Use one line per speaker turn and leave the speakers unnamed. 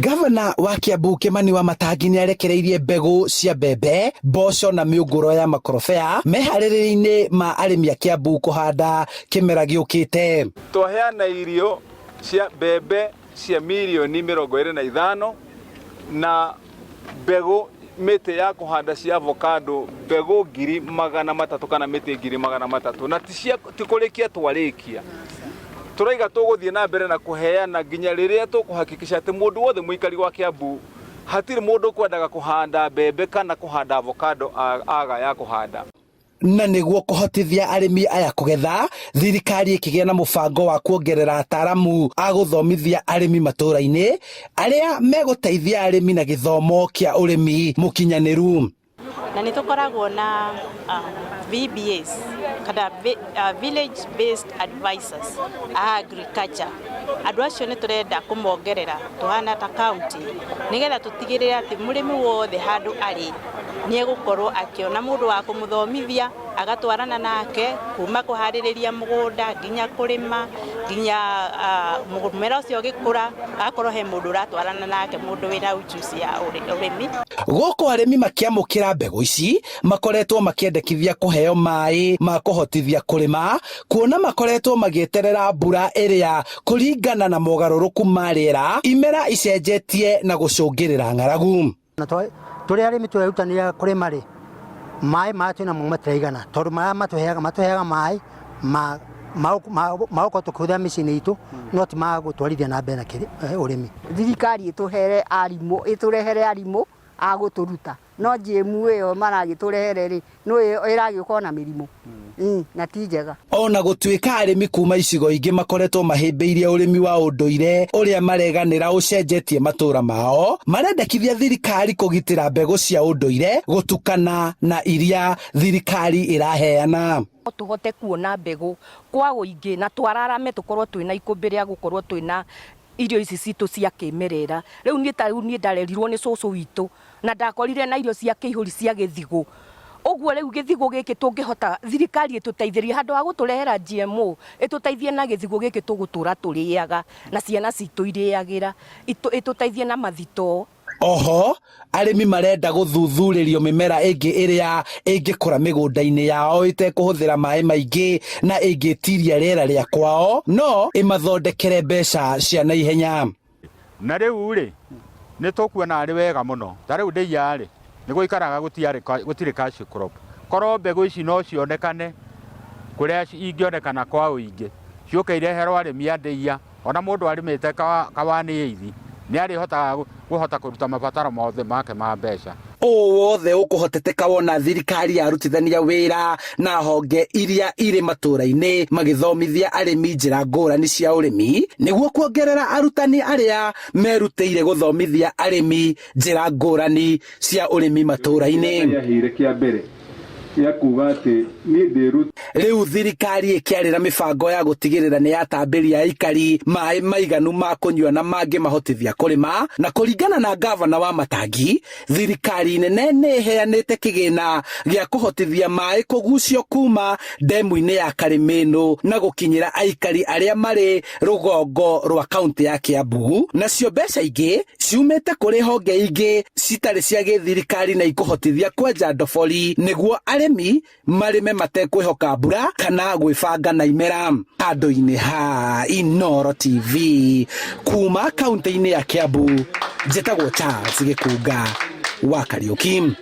Gavana wa Kiambu Kimani Wamatangi nĩarekereirie mbegũ cia mbembe, mboco na mĩũngũrwa ya makorobea meharĩrĩria-inĩ ma arĩmi a Kiambu kũhanda kĩmera gĩũkĩte.
Twaheana irio cia mbembe cia milioni 25 na mbegũ mĩtĩ ya kũhanda cia avocado mbegũ 300,000 kana mĩtĩ 300,000 na ti kũrĩkia twarĩkia. Turaiga tũgũthiĩ na mbere na kũheana nginya rĩrĩa tũkũhakikisha atĩ mũndũ wothe mũikari wa Kiambu hatirĩ mũndũ kwendaga kũhanda mbembe kana kũhanda avocado aga ya kũhanda.
Na nĩguo kũhotithia arĩmi aya kũgetha, thirikari ĩkĩgĩa na mũbango wa kuongerera ataaramu a gũthomithia arĩmi matũũra-inĩ arĩa megũteithia arĩmi na gĩthomo kĩa ũrĩmi mũkinyanĩru.
Na nĩtũkoragwo na VBAs kana village based advisors a agriculture. Andũ acio nĩtũrenda kũmongerera tũhana ta county nĩgetha tũtigĩrĩre atĩ mũrĩmi wothe handũ arĩ nĩegũkorwo akĩona mũndũ wa kũmũthomithia agatwarana nake kuma kũharĩrĩria mũgũnda nginya kũrĩma nginya mũmera ũcio ũgĩkũra agakorwo he mũndũ ũratwarana nake, mũndũ wĩna ujuzi ya ũrĩmi.
Gũkũ arĩmi makĩamũkĩra mbegũ ici makoretwo makĩendekithia kũheo maĩ ma kũhotithia kũrĩma, kuona makoretwo magĩeterera mbura ĩrĩa kũringana na mogarũrũku ma rĩera imera icenjetie na gũcũngĩrĩra ng'aragu.
Tũrĩ arĩmi tũrerutanĩria kũrĩma rĩ, maĩ twĩna mo matiraigana tondũ marĩa matũheaga maĩ magũkorwo tũkĩhũthĩra mĩciĩ-inĩ itũ no ti ma gũtwarithia na mbere na ũrĩmi.
Thirikari ĩtũrehere arimũ a gũtũruta no njemu ĩyo maragĩtũrehere rĩ no ĩragĩũka na mĩrimũ na ti njega.
Ona gũtuĩka arĩmi kuma icigo ingĩ makoretwo mahĩmbĩirie ũrĩmi wa ũndũire ũrĩa mareganĩra ũcenjetie matũũra mao, marendekithia thirikari kũgitĩra mbegũ cia ũndũire gũtukana na iria thirikari ĩraheana.
Tũhote kuona mbegũ kwa ũingĩ na twararame tũkorwo twĩna ikũmbĩ rĩa gũkorwo twĩna irio ici citũ cia kĩmerera. Rĩu niĩ ndarerirwo nĩ cũcũ witũ na ndakorire na irio cia kĩihũri cia gĩthigũ. Ũguo rĩu gĩthigũ gĩkĩ tũngĩhota thirikari ĩtũteithĩrie handũ ha gũtũrehera GMO ĩtũteithie na gĩthigũ gĩkĩ tũgũtũra tũrĩaga na ciana citũ irĩagĩra, ĩtũteithie na mathito.
Oho arĩmi marenda gũthuthurĩrio mĩmera ĩngĩ ĩrĩa ĩngĩkũra mĩgũnda-inĩ yao ĩtekũhũthĩra maĩ maingĩ na ĩngĩtiria rĩera rĩa kwao no ĩmathondekere mbeca cia naihenya.
Na rĩu rĩ nĩtũkuona arĩ wega mũno ta rĩu ndĩia rĩ nĩgũikaraga gũtirĩ cash crop, korwo mbegũ ici no cionekane kũrĩa ingĩonekana kwa ũingĩ ciũke ireherwo arĩmi a ndĩia, ona mũndũ arĩmĩte kawani eithi nĩarĩhotaga kũruta mabataro mothe make ma mbeca.
Ũũ wothe ũkũhoteteka wona thirikari yarutithania wĩra na honge iria irĩ matũũra-inĩ magĩthomithia arĩmi njĩra ngũrani cia ũrĩmi nĩguo kuongerera arutani arĩa merutĩire gũthomithia arĩmi njĩra ngũrani cia ũrĩmi matũũra-inĩ. Rĩu thirikari ĩkĩarĩra mĩbango ya gũtigĩrĩra nĩ yatambĩria aikari maĩ maiganu ma kũnyua na mangĩ mahotithia kũrĩma, na kũringana na gavana Wamatangi, thirikari nene nĩ ĩheanĩte kĩgĩna gĩa kũhotithia maĩ kũgucio kuma ndemu-inĩ ya Karĩmĩnũ na gũkinyĩra aikari arĩa marĩ rũgongo rwa kaunti ya Kiambu. Nacio mbeca ingĩ ciumĩte kũrĩ honge ingĩ citarĩ cia gĩthirikari na ikũhotithia kwenja ndobori nĩguo arĩmi marĩme matekwĩhoka mbura kana gwĩbanga na imera. Handũ-inĩ ha Inooro TV kuma kaunti-inĩ ya Kiambu, njĩtagwo Charles Gĩkunga wa Kariũki.